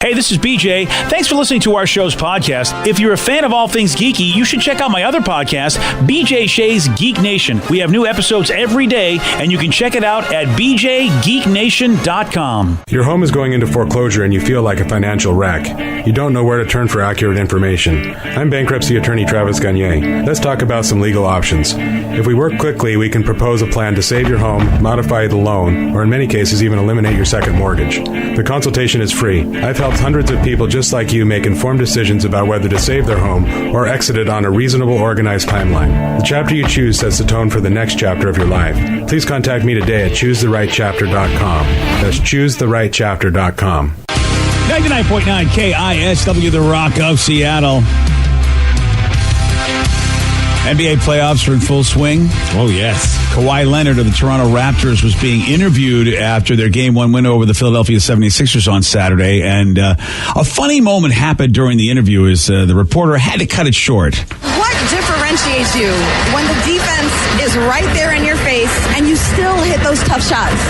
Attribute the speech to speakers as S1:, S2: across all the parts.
S1: Hey, this is BJ. Thanks for listening to our show's podcast. If you're a fan of all things geeky, you should check out my other podcast, BJ Shea's Geek Nation. We have new episodes every day, and you can check it out at bjgeeknation.com.
S2: Your home is going into foreclosure and you feel like a financial wreck. You don't know where to turn for accurate information. I'm bankruptcy attorney Travis Gagne. Let's talk about some legal options. If we work quickly, we can propose a plan to save your home, modify the loan, or in many cases even eliminate your second mortgage. The consultation is free. I've helped hundreds of people just like you make informed decisions about whether to save their home or exit it on a reasonable, organized timeline. The chapter you choose sets the tone for the next chapter of your life. Please contact me today at choosetherightchapter.com. That's choosetherightchapter.com.
S1: 99.9 KISW, The Rock of Seattle. NBA playoffs are in full swing.
S3: Oh, yes.
S1: Kawhi Leonard of the Toronto Raptors was being interviewed after their Game 1 win over the Philadelphia 76ers on Saturday. And a funny moment happened during the interview as the reporter had to cut it short.
S4: What differentiates you when the defense is right there in your face and you still hit those tough shots?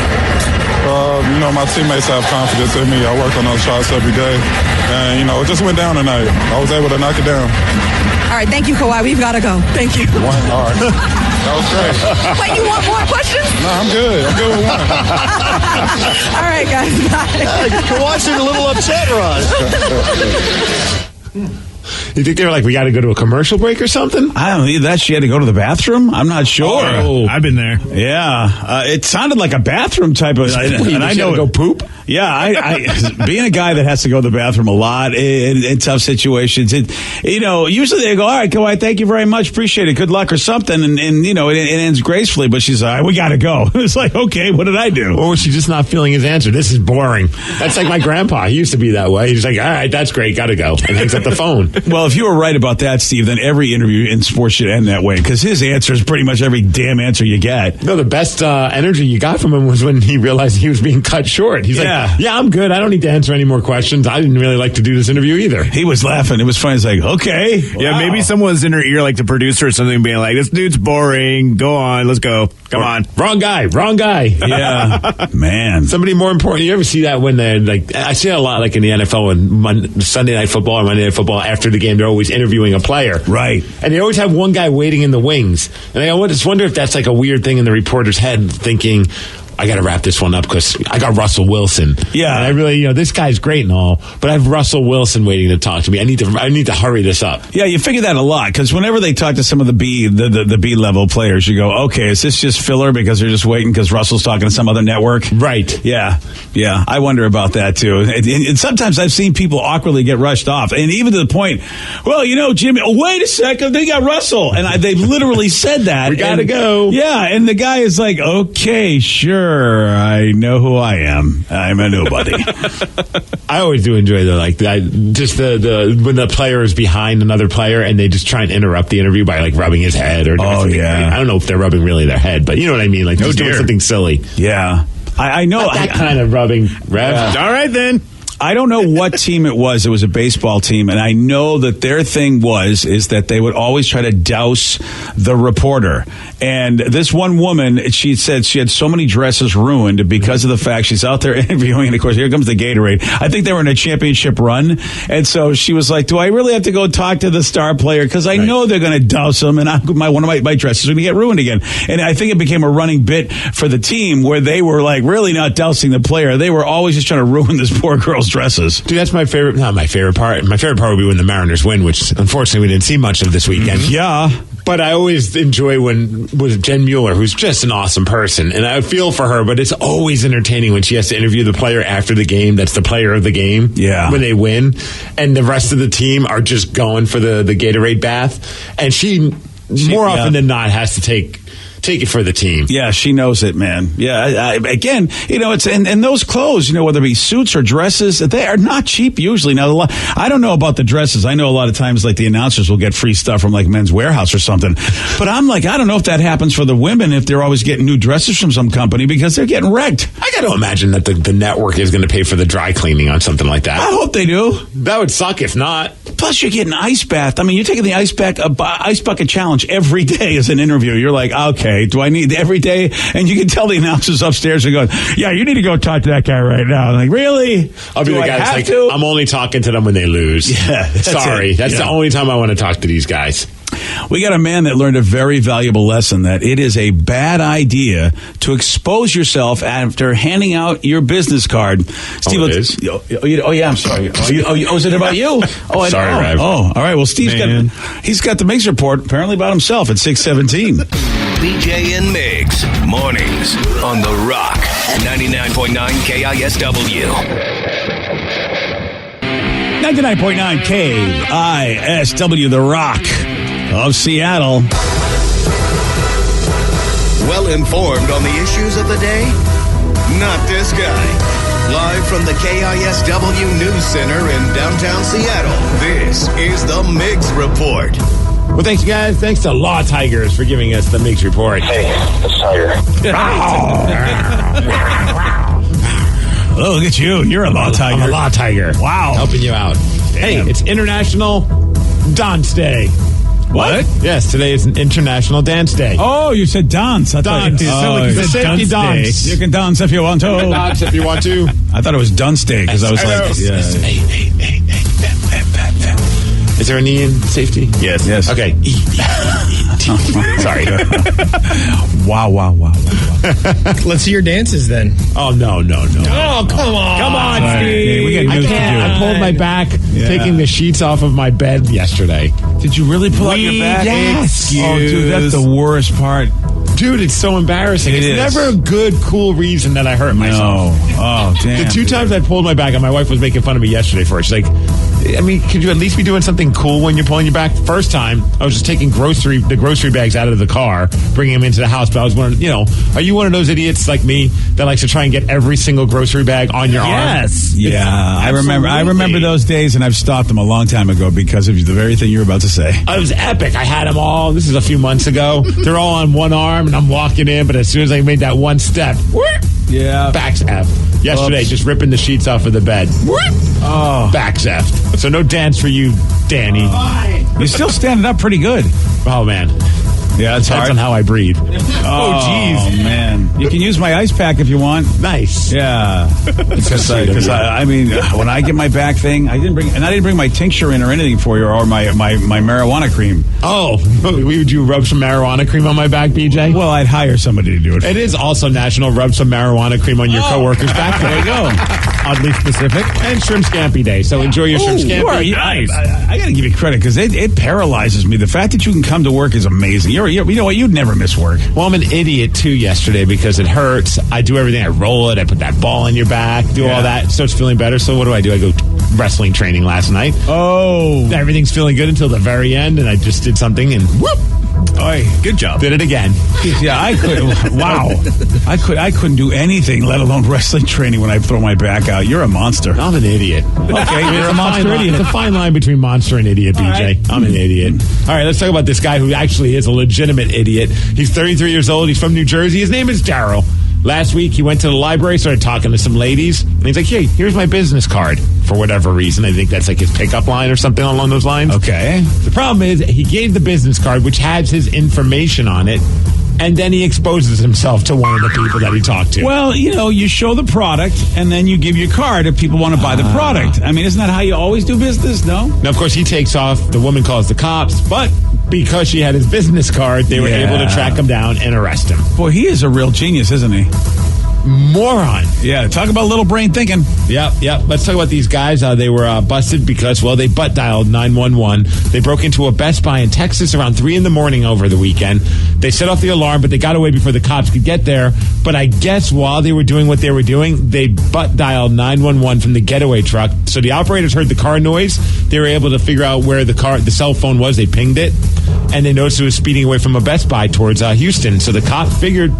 S5: My teammates have confidence in me. I work on those shots every day. And, it just went down tonight. I was able to knock it down.
S4: All right, thank you, Kawhi. We've got to go. Thank you.
S5: All right. That was great.
S4: Wait, you want more questions?
S5: No, I'm good. I'm good with one.
S4: All right, guys. Bye.
S3: Kawhi seemed a little upset, Rod. You think they were like, we got to go to a commercial break or something?
S1: I don't know. That she had to go to the bathroom? I'm not sure.
S3: Oh, I've been there.
S1: Yeah. It sounded like a bathroom type of...
S3: and I know go poop?
S1: Yeah, I being a guy that has to go to the bathroom a lot in tough situations, usually they go, all right, Kawhi, thank you very much, appreciate it, good luck or something, and it ends gracefully, but she's like, we got to go. It's like, okay, what did I do?
S3: Or was she just not feeling his answer? This is boring. That's like my grandpa. He used to be that way. He's like, all right, that's great, got to go, and hangs up the phone.
S1: Well, if you were right about that, Steve, then every interview in sports should end that way, because his answer is pretty much every damn answer you get.
S3: No, the best energy you got from him was when he realized he was being cut short. He's like, yeah, I'm good. I don't need to answer any more questions. I didn't really like to do this interview either.
S1: He was laughing. It was funny. It's like, okay.
S6: Wow. Yeah, maybe someone's in her ear, like the producer or something, being like, this dude's boring. Go on. Let's go. Come on.
S3: Wrong guy.
S1: Yeah. Man.
S3: Somebody more important. You ever see that when they're like, I see that a lot like in the NFL and Sunday Night Football and Monday Night Football after the game, they're always interviewing a player.
S1: Right.
S3: And they always have one guy waiting in the wings. And I just wonder if that's like a weird thing in the reporter's head, thinking, I got to wrap this one up because I got Russell Wilson.
S1: Yeah.
S3: And I really, this guy's great and all, but I have Russell Wilson waiting to talk to me. I need to hurry this up.
S1: Yeah, you figure that a lot because whenever they talk to some of the B level players, you go, okay, is this just filler because they're just waiting because Russell's talking to some other network?
S3: Right.
S1: Yeah. I wonder about that too. And sometimes I've seen people awkwardly get rushed off, and even to the point, well, Jimmy, wait a second, they got Russell, and they've literally said that.
S3: We got to go.
S1: Yeah, and the guy is like, okay, sure. I know who I am. I'm a nobody.
S3: I always do enjoy the when the player is behind another player and they just try and interrupt the interview by like rubbing his head or doing something. I don't know if they're rubbing really their head, but you know what I mean, like just doing something silly.
S1: Yeah, I know
S3: not that kind of rubbing.
S1: Yeah.
S6: All right then.
S1: I don't know what team it was. It was a baseball team, and I know that their thing is that they would always try to douse the reporter. And this one woman, she said she had so many dresses ruined because of the fact she's out there interviewing, and of course, here comes the Gatorade. I think they were in a championship run, and so she was like, do I really have to go talk to the star player? Because I know they're going to douse them, and one of my dresses is going to get ruined again. And I think it became a running bit for the team where they were like really not dousing the player. They were always just trying to ruin this poor girl's dresses.
S3: Dude, that's my favorite. Not my favorite part. My favorite part would be when the Mariners win, which unfortunately we didn't see much of this weekend.
S1: Yeah.
S3: But I always enjoy with Jen Mueller, who's just an awesome person. And I feel for her, but it's always entertaining when she has to interview the player after the game. That's the player of the game.
S1: Yeah.
S3: When they win. And the rest of the team are just going for the Gatorade bath. And she more often than not has to take it for the team.
S1: Yeah, she knows it, man. Yeah, again, it's and those clothes, whether it be suits or dresses, they are not cheap usually. Now, I don't know about the dresses. I know a lot of times, like the announcers will get free stuff from like Men's Warehouse or something. But I'm like, I don't know if that happens for the women if they're always getting new dresses from some company because they're getting wrecked.
S3: I got to imagine that the network is going to pay for the dry cleaning on something like that.
S1: I hope they do.
S3: That would suck if not.
S1: Plus, you're getting ice bath. I mean, you're taking the ice bucket challenge every day as an interview. You're like, okay, do I need every day? And you can tell the announcers upstairs are going, yeah, you need to go talk to that guy right now. I'm like, really?
S3: I'll be the guy that's like, I'm only talking to them when they lose.
S1: Yeah,
S3: sorry, that's the only time I want to talk to these guys.
S1: We got a man that learned a very valuable lesson that it is a bad idea to expose yourself after handing out your business card. Steve,
S3: it is?
S1: Oh, yeah, I'm sorry. Is it about you? Oh,
S3: sorry, Rev.
S1: Oh, all right. Well, he's got the Mix Report apparently about himself at 6:17.
S7: BJ and Migs, mornings on The Rock, 99.9 KISW.
S1: 99.9 KISW, The Rock of Seattle.
S7: Well informed on the issues of the day? Not this guy. Live from the KISW News Center in downtown Seattle, this is the Migs Report.
S3: Well, thanks, guys. Thanks to Law Tigers for giving us the Migs Report.
S8: Hey, it's Tiger.
S1: Oh, look at you. You're a Law Tiger.
S3: I'm a Law Tiger.
S1: Wow.
S3: Helping you out. Damn. Hey, it's International Dance Day.
S1: What?
S3: Yes, today is an International Dance Day.
S1: Oh, you said dance. I thought
S3: Dance.
S1: you said
S3: Dance
S1: dance.
S3: Day.
S1: You can dance if you want to.
S3: Dance if you want to.
S1: I thought it was Dunce Day because I was like,
S3: Hey. Is there an E in safety?
S1: Yes.
S3: Okay. E. Sorry.
S1: Wow.
S9: Let's see your dances then.
S3: Oh, no.
S9: Oh, come on.
S3: Come on,
S1: Right.
S3: Steve.
S1: Hey, we got news to do.
S3: I pulled my back taking the sheets off of my bed yesterday.
S1: Did you really pull out your back?
S3: Yes.
S1: Oh, dude, that's the worst part.
S3: Dude, it's so embarrassing.
S1: It
S3: It's
S1: is.
S3: never a good, cool reason that I hurt myself.
S1: No. Oh, damn.
S3: The two times I pulled my back, and my wife was making fun of me yesterday for it. She's like, I mean, could you at least be doing something cool when you're pulling your back? First time, I was just taking the grocery bags out of the car, bringing them into the house. But I was wondering, are you one of those idiots like me that likes to try and get every single grocery bag on your arm?
S9: Yes.
S1: Yeah, I remember those days, and I've stopped them a long time ago because of the very thing you're about to say.
S3: It was epic. I had them all. This is a few months ago. They're all on one arm, and I'm walking in. But as soon as I made that one step,
S1: Yeah.
S3: back's F. Yesterday, just ripping the sheets off of the bed.
S1: Oh.
S3: Back's F. So no dance for you, Danny.
S1: You're still standing up pretty good.
S3: Oh, man.
S1: Yeah, it's
S3: Depends
S1: hard.
S3: on how I breathe.
S1: Oh, geez. man. You can use my ice pack if you want.
S3: Nice.
S1: Yeah. Because I mean, when I get my back thing, I didn't bring my tincture in or anything for you or my marijuana cream.
S3: Oh, would you rub some marijuana cream on my back, BJ?
S1: Well, I'd hire somebody to do it.
S3: It is also National Rub Some Marijuana Cream on Your Coworker's Back.
S1: There you go.
S3: Oddly specific. And Shrimp Scampi Day. So enjoy your Shrimp Scampi.
S1: Nice. I got to give you credit because it paralyzes me. The fact that you can come to work is amazing. You know what? You'd never miss work.
S3: Well, I'm an idiot, too, yesterday because it hurts. I do everything. I roll it. I put that ball in your back, all that. It starts feeling better. So what do? I go wrestling training last night.
S1: Oh.
S3: Everything's feeling good until the very end, and I just did something, and whoop.
S1: Oy, good job.
S3: Did it again.
S1: Yeah, I could. Wow. I couldn't do anything, let alone wrestling training when I throw my back out. You're a monster.
S3: I'm an idiot.
S1: Okay, you're a monster idiot.
S3: It's a fine line between monster and idiot, BJ.
S1: Right.
S3: I'm an idiot. All right, let's talk about this guy who actually is a legitimate idiot. He's 33 years old. He's from New Jersey. His name is Daryl. Last week, he went to the library, started talking to some ladies, and he's like, hey, here's my business card. For whatever reason, I think that's like his pickup line or something along those lines.
S1: Okay.
S3: The problem is he gave the business card, which has his information on it, and then he exposes himself to one of the people that he talked to.
S1: Well, you show the product, and then you give your card if people want to buy the product. I mean, isn't that how you always do business? No?
S3: Now, of course, he takes off. The woman calls the cops, but because she had his business card, they were able to track him down and arrest him.
S1: Boy, he is a real genius, isn't he?
S3: Moron.
S1: Yeah, talk about little brain thinking.
S3: Yep. Let's talk about these guys. They were busted because, they butt dialed 911. They broke into a Best Buy in Texas around 3 a.m. over the weekend. They set off the alarm, but they got away before the cops could get there. But I guess while they were doing what they were doing, they butt dialed 911 from the getaway truck. So the operators heard the car noise. They were able to figure out where the cell phone was. They pinged it, and they noticed it was speeding away from a Best Buy towards Houston. So the cop figured,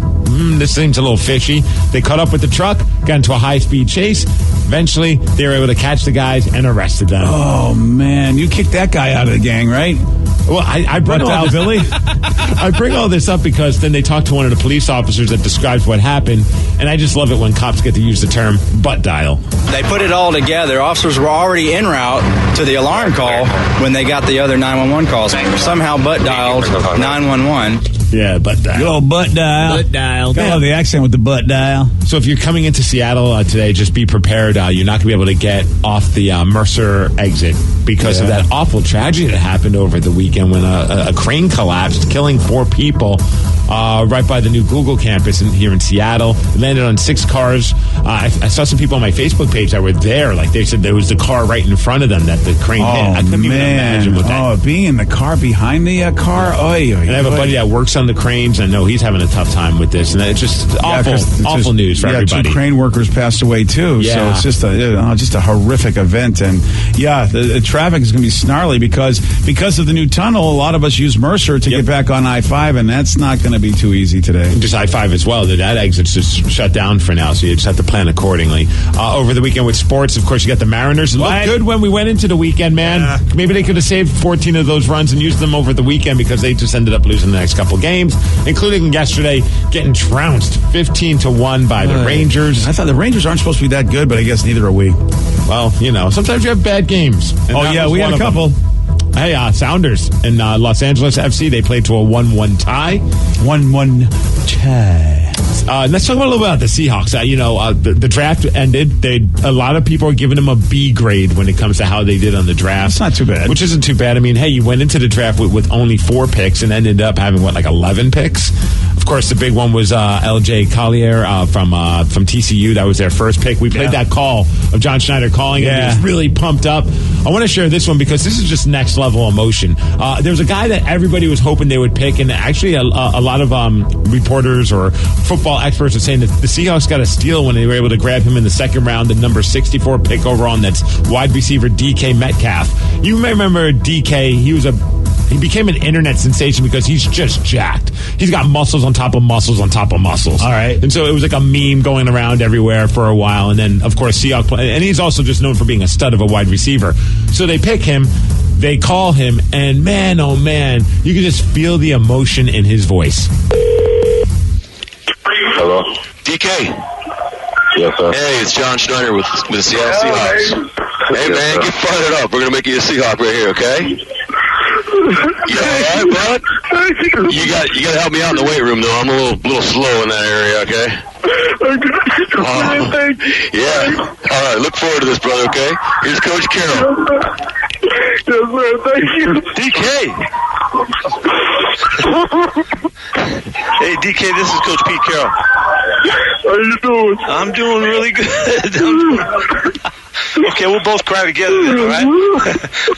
S3: this seems a little fishy. They caught up with the truck, got into a high-speed chase. Eventually, they were able to catch the guys and arrested them.
S1: Oh, man. You kicked that guy out of the gang, right?
S3: Well, I bring all this,
S1: Billy.
S3: I bring all this up because then they talk to one of the police officers that describes what happened, and I just love it when cops get to use the term butt dial.
S8: They put it all together. Officers were already en route to the alarm call when they got the other 911 calls. Somehow butt dialed 911.
S3: Yeah, butt dial.
S1: Good old butt dial.
S6: Butt dial.
S1: I love the accent with the butt dial.
S3: So if you're coming into Seattle today, just be prepared. You're not going to be able to get off the Mercer exit because of that awful tragedy that happened over the weekend when a crane collapsed, killing 4 people right by the new Google campus here in Seattle. It landed on 6 cars. I saw some people on my Facebook page that were there. Like they said there was the car right in front of them that the crane hit. I couldn't even imagine what that.
S1: Oh, being in the car behind the car. And
S3: I have a buddy that works on the cranes. I know he's having a tough time with this, and it's just awful news for everybody.
S1: 2 crane workers passed away too, so it's just a horrific event. And the traffic is going to be snarly because of the new tunnel. A lot of us use Mercer to get back on I-5, and that's not going to be too easy today.
S3: Just I-5 as well. That exit's just shut down for now, so you just have to plan accordingly. Over the weekend with sports, of course, you got the Mariners. It looked good when we went into the weekend, man. Yeah. Maybe they could have saved 14 of those runs and used them over the weekend because they just ended up losing the next couple games, including yesterday getting trounced 15-1 by the Rangers.
S1: I thought the Rangers aren't supposed to be that good, but I guess neither are we.
S3: Well, sometimes you have bad games.
S1: We had a couple.
S3: Hey, Sounders in Los Angeles FC, they played to a 1-1 tie.
S1: 1-1 tie.
S3: Let's talk a little bit about the Seahawks. The draft ended. A lot of people are giving them a B grade when it comes to how they did on the draft.
S1: It's not too bad.
S3: Which isn't too bad. I mean, hey, you went into the draft with only 4 picks and ended up having, 11 picks? Of course, the big one was L.J. Collier from TCU. That was their first pick. We played that call of John Schneider calling him. He was really pumped up. I want to share this one because this is just next level emotion. There was a guy that everybody was hoping they would pick, and actually a lot of reporters or football experts are saying that the Seahawks got a steal when they were able to grab him in the second round, the number 64 pick overall, and that's wide receiver DK Metcalf. You may remember DK. He became an internet sensation because he's just jacked. He's got muscles on top of muscles on top of muscles.
S1: All right.
S3: And so it was like a meme going around everywhere for a while. And then, of course, Seahawks play. And he's also just known for being a stud of a wide receiver. So they pick him. They call him. And man, oh man, you can just feel the emotion in his voice.
S10: Hello?
S11: DK.
S10: Yes, sir.
S11: Hey, it's John Schneider with the Seattle Seahawks. Hey, man, get fired up. We're going to make you a Seahawk right here, okay? You all right, bud? You got to help me out in the weight room, though. I'm a little slow in that area, okay? Yeah. All right, look forward to this, brother, okay? Here's Coach Carroll.
S10: Yes, sir. Thank you.
S11: DK. Hey, DK, this is Coach Pete Carroll.
S10: How you doing?
S11: I'm doing really good. Okay, we'll both cry together then, all right?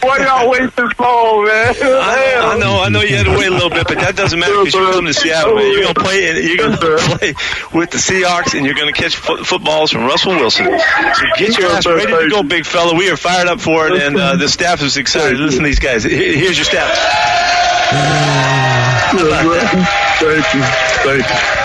S10: Why y'all wait this long, man?
S11: I know you had to wait a little bit, but that doesn't matter because you're coming to Seattle, man. You're gonna play with the Seahawks, and you're gonna catch footballs from Russell Wilson. So get your ass ready to go, big fella. We are fired up for it, and the staff is excited. Listen to these guys. Here's your staff.
S10: Thank you.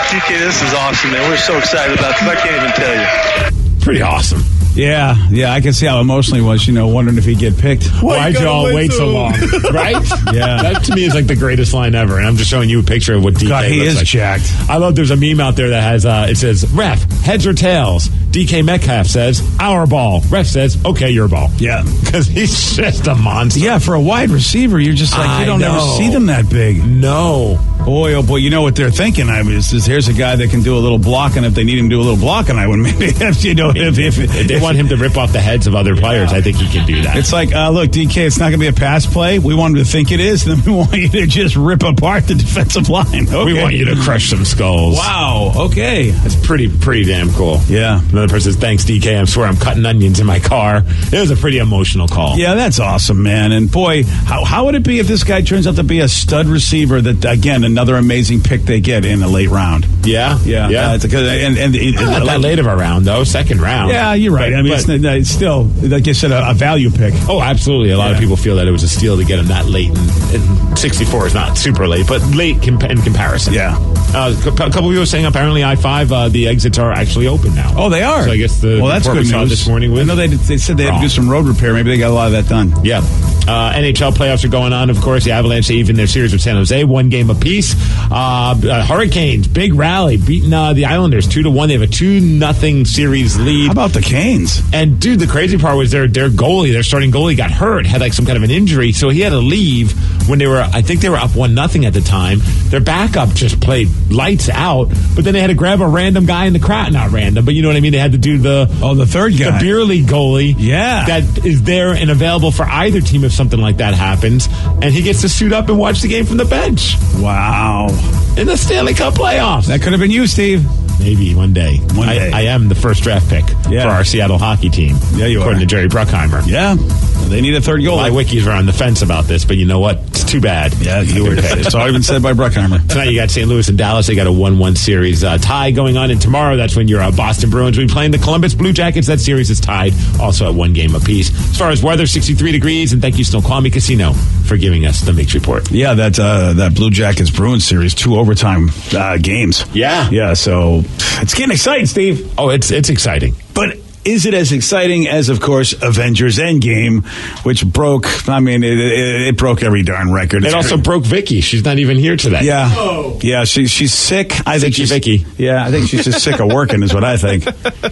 S11: TK, this is awesome, man. We're so excited about this. I can't even tell you.
S3: Pretty awesome.
S1: Yeah, I can see how emotional he was, wondering if he'd get picked.
S3: Why'd you all wait so long? Right?
S1: Yeah.
S3: That to me is like the greatest line ever, and I'm just showing you a picture of what DK
S1: God, he
S3: looks
S1: is
S3: like.
S1: jacked.
S3: I love there's a meme out there that has, it says, ref, heads or tails? DK Metcalf says, our ball. Ref says, okay, your ball.
S1: Yeah.
S3: Because he's just a monster.
S1: Yeah, for a wide receiver, you're just like, you don't ever see them that big.
S3: No.
S1: Boy, oh boy, you know what they're thinking. Here's a guy that can do a little blocking. If they need him to do a little blocking, I would maybe, if
S3: they want him to rip off the heads of other players, I think he can do that.
S1: It's like, look, DK, it's not going to be a pass play. We want him to think it is, and then we want you to just rip apart the defensive line. Okay.
S3: We want you to crush some skulls.
S1: Wow, okay.
S3: That's pretty damn cool.
S1: Yeah.
S3: Another person says, thanks, DK. I swear I'm cutting onions in my car. It was a pretty emotional call.
S1: Yeah, that's awesome, man. And boy, how would it be if this guy turns out to be a stud receiver that, again, another amazing pick they get in the late round?
S3: Yeah.
S1: It's not
S3: that late of a round, though. Second round.
S1: Yeah, you're right. I mean, it's still, like you said, a value pick.
S3: Oh, absolutely. A lot of people feel that it was a steal to get him that late. And 64 is not super late, but late in comparison.
S1: Yeah.
S3: A couple of people saying apparently I-5, the exits are actually open now.
S1: Oh, they are?
S3: So I guess
S1: that's good
S3: we saw
S1: news.
S3: this morning.
S1: I know they said they had to do some road repair. Maybe they got a lot of that done.
S3: Yeah. NHL playoffs are going on, of course. The Avalanche, they even their series with San Jose, 1 game apiece. Hurricanes, big rally, beating the Islanders 2-1. They have a 2-0 series lead.
S1: How about the Canes?
S3: And, dude, the crazy part was their goalie, their starting goalie, got hurt, had like some kind of an injury, so he had to leave when I think they were up 1-0 at the time. Their backup just played lights out, but then they had to grab a random guy in the crowd. Not random, but you know what I mean? They had to do the
S1: third guy.
S3: The beer league goalie.
S1: Yeah.
S3: That is there and available for either team if something like that happens. And he gets to suit up and watch the game from the bench.
S1: Wow.
S3: In the Stanley Cup playoffs.
S1: That could have been you, Steve.
S3: Maybe one day. I am the first draft pick for our Seattle hockey team.
S1: Yeah, you
S3: according to Jerry Bruckheimer.
S1: Yeah. They need a third goalie.
S3: My wikis are on the fence about this, but you know what? It's too bad.
S1: Yeah, it's already been said by Bruckheimer.
S3: Tonight you got St. Louis and Dallas. They got a 1-1 series tie going on, and tomorrow that's when your Boston Bruins will be playing the Columbus Blue Jackets. That series is tied, also at 1 game apiece. As far as weather, 63 degrees, and thank you, Snoqualmie Casino, for giving us the Mix Report.
S1: Yeah, that Blue Jackets Bruins series, 2 overtime games.
S3: Yeah,
S1: so it's getting exciting, Steve.
S3: Oh, it's exciting,
S1: but. Is it as exciting as, of course, Avengers Endgame, which broke, it broke every darn record.
S3: It also broke Vicky. She's not even here today.
S1: Yeah. Oh. Yeah, she's sick. I think she's
S3: Vicky.
S1: Yeah, I think she's just sick of working is what I think.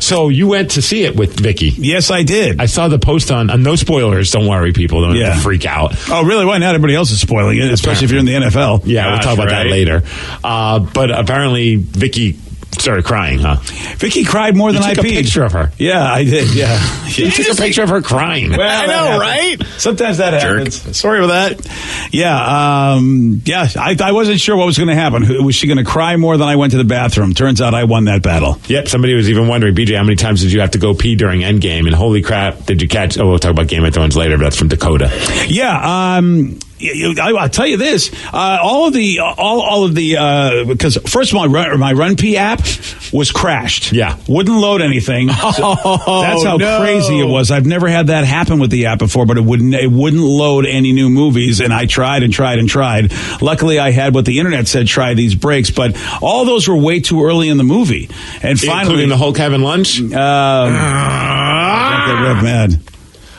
S3: So you went to see it with Vicky.
S1: Yes, I did.
S3: I saw the post on no spoilers. Don't worry, people. Don't have to freak out.
S1: Oh, really? Why not? Everybody else is spoiling it, especially if you're in the NFL.
S3: Yeah, we'll talk about that later. But apparently Vicky started crying, huh?
S1: Vicky cried more than I peed.
S3: You took a picture of her.
S1: Yeah, I did, yeah.
S3: You took a picture of her crying.
S1: Well,
S6: I know, right?
S1: Sometimes that happens.
S6: Sorry about that.
S1: Yeah, I wasn't sure what was going to happen. Was she going to cry more than I went to the bathroom? Turns out I won that battle.
S3: Yep, somebody was even wondering, BJ, how many times did you have to go pee during Endgame? And holy crap, did you catch... Oh, we'll talk about Game of Thrones later, but that's from Dakota.
S1: Yeah, I'll tell you this: all of the because first of all, my Run P app was crashed.
S3: Yeah,
S1: wouldn't load anything. That's how crazy it was. I've never had that happen with the app before, but it wouldn't load any new movies, and I tried and tried and tried. Luckily, I had what the internet said: try these breaks, but all those were way too early in the movie, and finally,
S3: including the Hulk having lunch.
S1: Get Rev mad.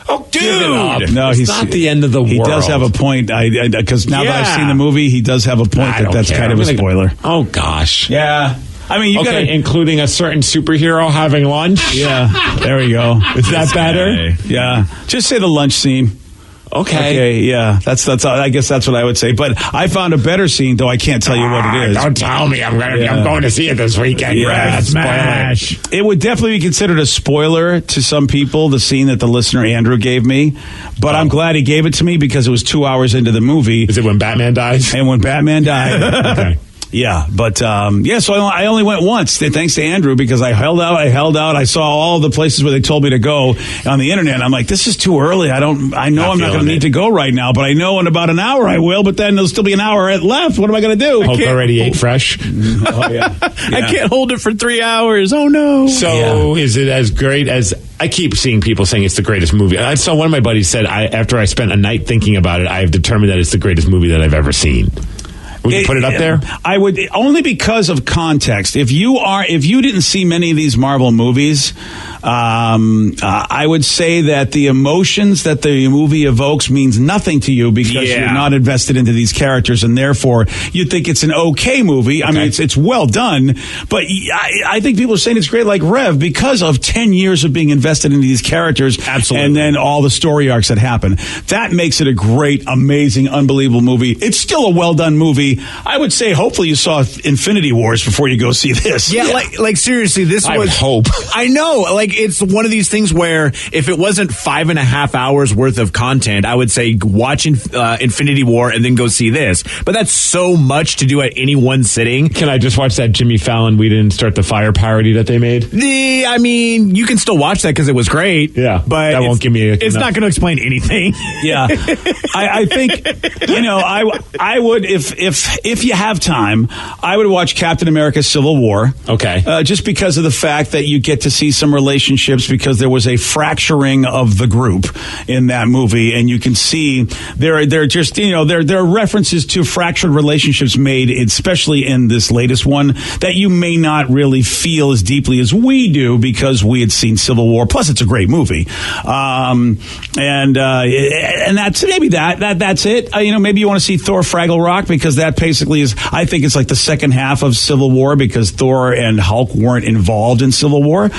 S3: Oh, dude!
S1: No,
S3: it's not the end of the world.
S1: He does have a point. Because now that I've seen the movie, he does have a point that's kind of a spoiler.
S3: Oh gosh!
S1: Yeah, I mean, you got
S3: including a certain superhero having lunch.
S1: Yeah, there we go.
S3: Is that better?
S1: Yeah, just say the lunch scene.
S3: Okay,
S1: yeah, that's. I guess that's what I would say. But I found a better scene, though I can't tell you what it is.
S3: Don't tell me. I'm going to see it this weekend.
S1: Yeah,
S3: smash.
S1: It would definitely be considered a spoiler to some people. The scene that the listener Andrew gave me, but I'm glad he gave it to me because it was 2 hours into the movie.
S3: Is it when Batman dies?
S1: And when Batman died.
S3: Okay.
S1: Yeah, but so I only went once, thanks to Andrew, because I held out. I saw all the places where they told me to go on the internet. I'm like, this is too early. I know I'm not going to need to go right now, but I know in about an hour I will. But then there'll still be an hour left. What am I going to do?
S3: Hulk already ate fresh.
S1: Oh yeah.
S6: I can't hold it for 3 hours. Oh no.
S3: So is it as great as? I keep seeing people saying it's the greatest movie. I saw one of my buddies said after I spent a night thinking about it, I have determined that it's the greatest movie that I've ever seen. Would you put it up there?
S1: I would, only because of context. If you didn't see many of these Marvel movies, I would say that the emotions that the movie evokes means nothing to you because you're not invested into these characters, and therefore you think it's an okay movie. I mean, it's well done, but I think people are saying it's great, like Rev, because of 10 years of being invested into these characters.
S6: Absolutely.
S1: And then all the story arcs that happen. That makes it a great, amazing, unbelievable movie. It's still a well done movie. I would say hopefully you saw Infinity Wars before you go see this.
S6: Yeah, like seriously,
S3: I would hope.
S6: I know, like it's one of these things where if it wasn't 5.5 hours worth of content, I would say watch Infinity War and then go see this. But that's so much to do at any one sitting.
S3: Can I just watch that Jimmy Fallon We Didn't Start the Fire parody that they made?
S6: I mean, you can still watch that because it was great.
S3: Yeah,
S6: but
S3: that won't give me
S6: it's not going to explain anything.
S1: Yeah. I think, I would, if if you have time, I would watch Captain America: Civil War.
S3: Okay.
S1: Just because of the fact that you get to see some relationships, because there was a fracturing of the group in that movie, and you can see there are just there are references to fractured relationships made, especially in this latest one, that you may not really feel as deeply as we do because we had seen Civil War. Plus, it's a great movie, and that's maybe that's it. Maybe you want to see Thor: Fraggle Rock, because that basically is, I think it's like the second half of Civil War, because Thor and Hulk weren't involved in Civil War.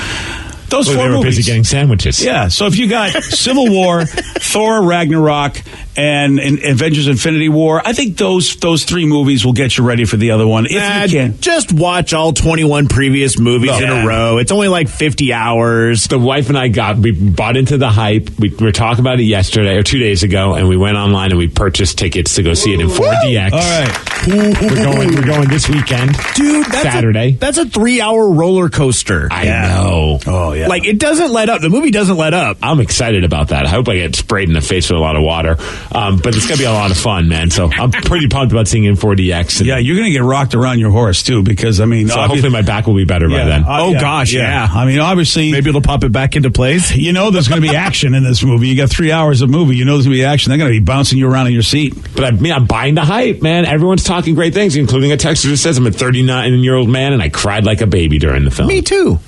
S1: Those four
S3: they were
S1: movies.
S3: busy getting sandwiches.
S1: Yeah, so if you got Civil War, Thor: Ragnarok, and Avengers: Infinity War, I think those three movies will get you ready for the other one if you can.
S6: Just watch all 21 previous movies in a row. It's only like 50 hours.
S3: The wife and I we bought into the hype. We were talking about it yesterday or 2 days ago, and we went online and we purchased tickets to go see it in 4DX.
S1: All right.
S3: We're going this weekend.
S6: Dude,
S3: Saturday.
S6: That's a 3-hour roller coaster.
S3: I know.
S1: Oh, yeah.
S6: Like, it doesn't let up. The movie doesn't let up.
S3: I'm excited about that. I hope I get sprayed in the face with a lot of water. But it's going to be a lot of fun, man. So I'm pretty pumped about seeing it in 4DX.
S1: Yeah, you're going to get rocked around your horse, too, because,
S3: hopefully my back will be better by then.
S6: Gosh, yeah.
S1: Obviously.
S6: Maybe it'll pop it back into place.
S1: There's going to be action in this movie. You got 3 hours of movie. There's going to be action. They're going to be bouncing you around in your seat.
S3: But I'm buying the hype, man. Everyone's talking great things, including a texter that says I'm a 39-year-old man and I cried like a baby during the film.
S6: Me too.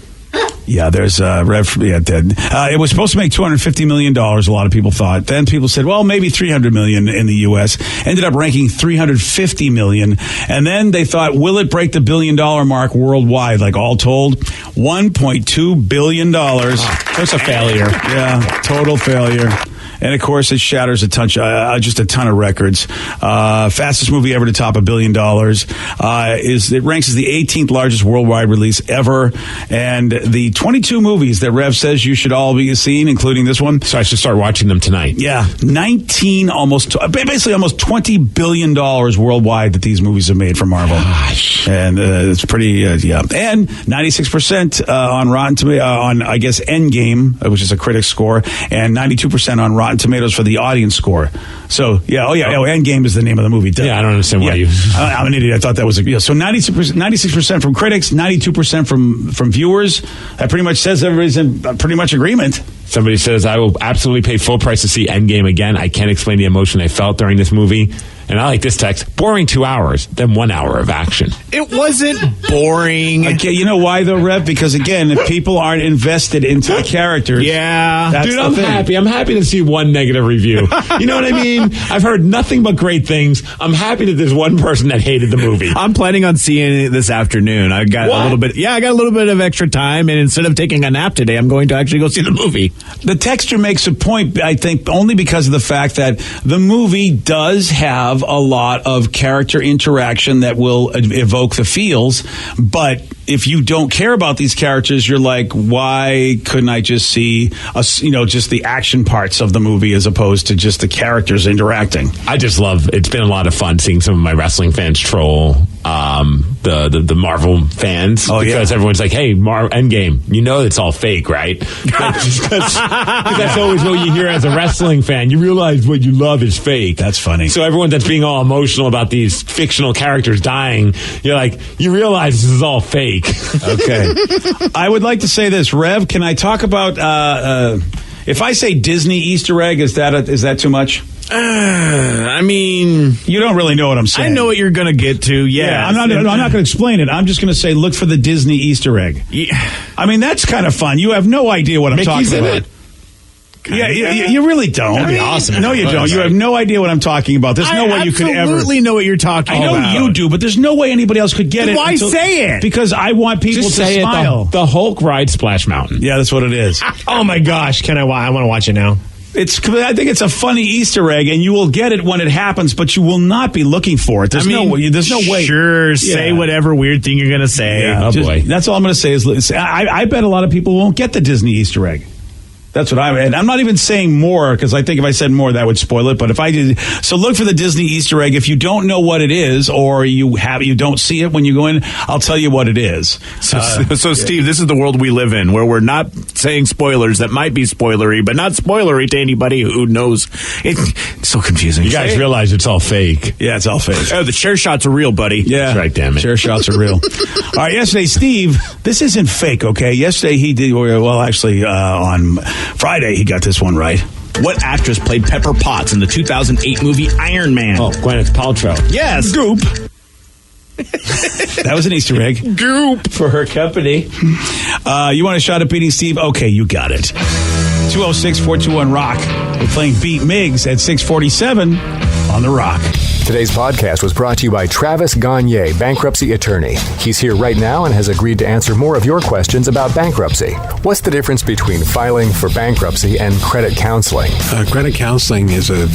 S1: Yeah, there's Rev. Yeah, dead. It was supposed to make $250 million. A lot of people thought. Then people said, well, maybe $300 million in the U.S. Ended up ranking $350 million. And then they thought, will it break the $1 billion mark worldwide? Like all told, $1.2 billion.
S3: That's a failure.
S1: Yeah, total failure. And of course, it shatters just a ton of records. Fastest movie ever to top $1 billion. It ranks as the 18th largest worldwide release ever. And the 22 movies that Rev says you should all be seeing, including this one.
S3: So I should start watching them tonight.
S1: Yeah, basically almost $20 billion worldwide that these movies have made for Marvel.
S3: Gosh.
S1: And it's pretty, yeah. And 96% on Rotten Tomatoes, on, I guess, Endgame, which is a critic score, and 92% on Rotten Tomatoes for the audience score. So, Endgame is the name of the movie.
S3: Yeah, I don't understand why you...
S1: I'm an idiot. I thought that was so 96% from critics, 92% from viewers. That pretty much says everybody's in pretty much agreement.
S3: Somebody says, I will absolutely pay full price to see Endgame again. I can't explain the emotion I felt during this movie. And I like this text. Boring 2 hours, then 1 hour of action.
S6: It wasn't boring.
S1: Okay, you know why though, Rev? Because again, if people aren't invested into the characters,
S6: yeah,
S3: dude, I'm happy. I'm happy to see one negative review. You know what I mean? I've heard nothing but great things. I'm happy that there's one person that hated the movie.
S6: I'm planning on seeing it this afternoon. I got a little bit. Yeah, I got a little bit of extra time, and instead of taking a nap today, I'm going to actually go see the movie.
S1: The texture makes a point, I think, only because of the fact that the movie does have a lot of character interaction that will evoke the feels, but if you don't care about these characters, you're like, why couldn't I just see just the action parts of the movie as opposed to just the characters interacting?
S3: I just love, it's been a lot of fun seeing some of my wrestling fans troll the Marvel fans, because everyone's like, hey, Endgame, it's all fake, right? Because that's always what you hear as a wrestling fan. You realize what you love is fake.
S1: That's funny.
S3: So everyone that's being all emotional about these fictional characters dying, you're like, you realize this is all fake.
S1: Okay. I would like to say this, Rev, can I talk about if I say Disney Easter egg, is that too much?
S6: I mean,
S1: you don't really know what I'm saying.
S6: I know what you're going to get to. Yeah,
S1: I'm not going to explain it. I'm just going to say, look for the Disney Easter egg.
S6: Yeah.
S1: I mean, that's kind of fun. You have no idea what I'm talking about. Yeah, you really don't.
S9: That'd be awesome.
S1: No, you don't. You have no idea what I'm talking about. There's no way you could ever.
S6: I absolutely know what you're talking about.
S1: I know you do, but there's no way anybody else could get it.
S6: Why say it?
S1: Because I want people
S3: just
S1: to
S3: say
S1: smile.
S3: The Hulk rides Splash Mountain.
S1: Yeah, that's what it is.
S9: Oh my gosh, I want to watch it now.
S1: I think it's a funny Easter egg, and you will get it when it happens, but you will not be looking for it. There's no way.
S6: Sure, say whatever weird thing you're going to say.
S1: Yeah, boy. That's all I'm going to say is I bet a lot of people won't get the Disney Easter egg. That's what and I'm not even saying more because I think if I said more that would spoil it. But if I did, so look for the Disney Easter egg. If you don't know what it is or you don't see it when you go in, I'll tell you what it is.
S6: So Steve, this is the world we live in where we're not saying spoilers that might be spoilery, but not spoilery to anybody who knows. It's so confusing.
S3: You guys realize it's all fake.
S1: Yeah, it's all fake.
S6: Oh, the chair shots are real, buddy.
S1: Yeah,
S3: that's right. Damn it,
S1: chair shots are real. All right, yesterday, Steve, this isn't fake. Okay, yesterday he did well. Actually, on Friday, he got this one right.
S6: What actress played Pepper Potts in the 2008 movie Iron Man?
S3: Oh, Gwyneth Paltrow.
S6: Yes.
S1: Goop. That was an Easter egg.
S6: Goop.
S1: For her company. You want a shot at beating Steve? Okay, you got it. 206-421-ROCK. We're playing Beat Miggs at 647 on The Rock.
S12: Today's podcast was brought to you by Travis Gagne, bankruptcy attorney. He's here right now and has agreed to answer more of your questions about bankruptcy. What's the difference between filing for bankruptcy and credit counseling?
S2: Credit counseling is a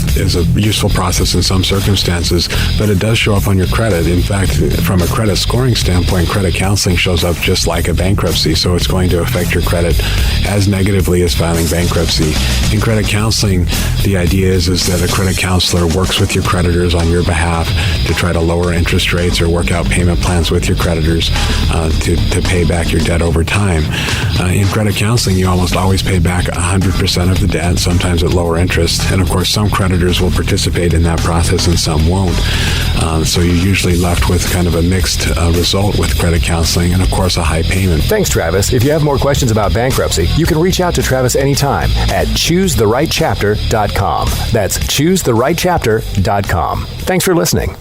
S2: useful process in some circumstances, but it does show up on your credit. In fact, from a credit scoring standpoint, credit counseling shows up just like a bankruptcy, so it's going to affect your credit as negatively as filing bankruptcy. In credit counseling, the idea is that a credit counselor works with your creditors on your behalf to try to lower interest rates or work out payment plans with your creditors to pay back your debt over time. In credit counseling, you almost always pay back 100% of the debt, sometimes at lower interest. And of course, some creditors will participate in that process and some won't. So you're usually left with kind of a mixed result with credit counseling and of course a high payment.
S12: Thanks, Travis. If you have more questions about bankruptcy, you can reach out to Travis anytime at choosetherightchapter.com. That's choosetherightchapter.com. Thanks for listening.